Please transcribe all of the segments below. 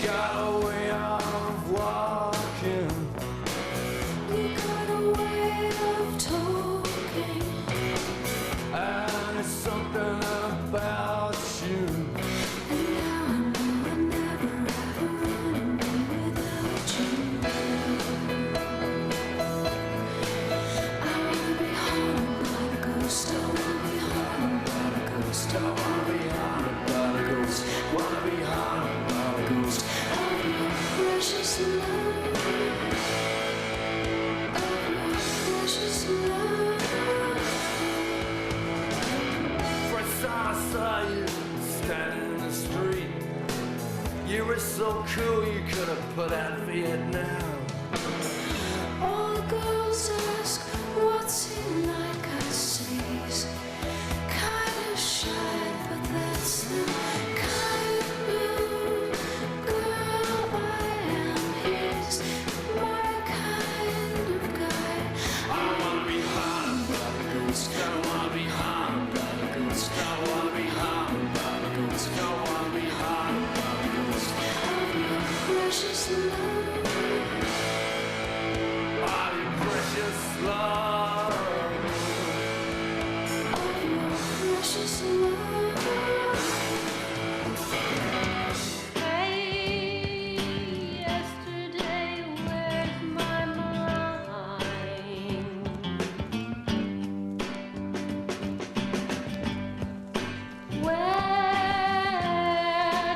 got a way of walking. You got a way of talking. And it's something about you. And now I know I never ever wanna be without you. I wanna be haunted by the ghost. I wanna be haunted by the ghost. I wanna be haunted by the ghost. Wanna be haunted by the ghost. Of your precious love. Of your precious love. First time I saw you standing in the street, you were so cool you could have put out Vietnam. All the girls ask, what's he like? I say he's kinda shy, but that's the kind of girl I am. He's my kind of guy. I wanna be haunted by the ghost. I wanna be haunted by the ghost. I wanna be haunted by the ghost. I wanna be haunted by the ghost. Of your precious love. Of your precious love. Of your precious love. Hey, yesterday, where's my mind? Where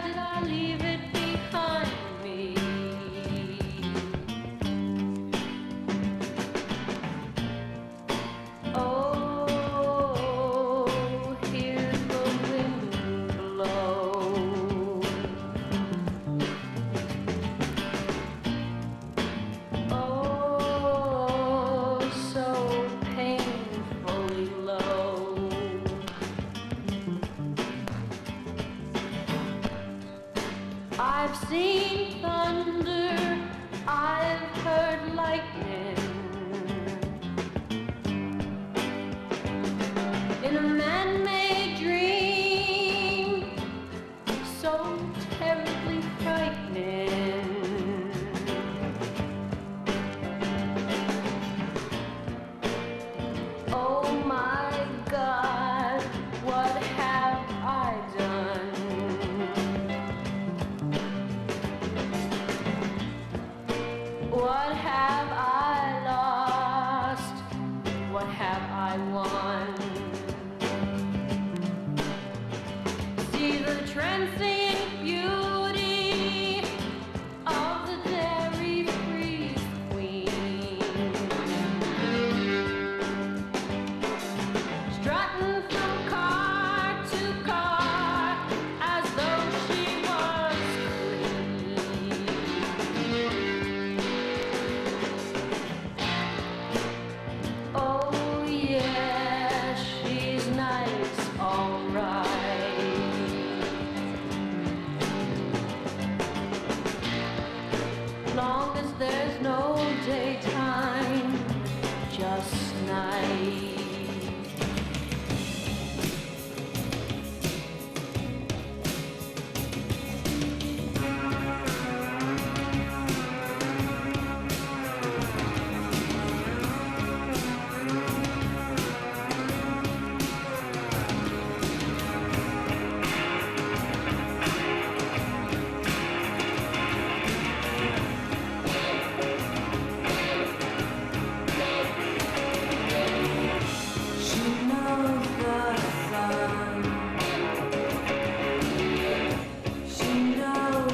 did I leave it behind me? Oh, hear the wind blow. Oh, so painfully low. I've seen thunder, I've heard lightning. In a man-made dream, so terribly frightening. Oh my God, what have I done? What have I lost? What have I won? See the transient beauty of the dairy-free queen, strutting from car to car as though she was queen. Oh yeah, she's nice, alright. Long as there's no daytime, just night. She knows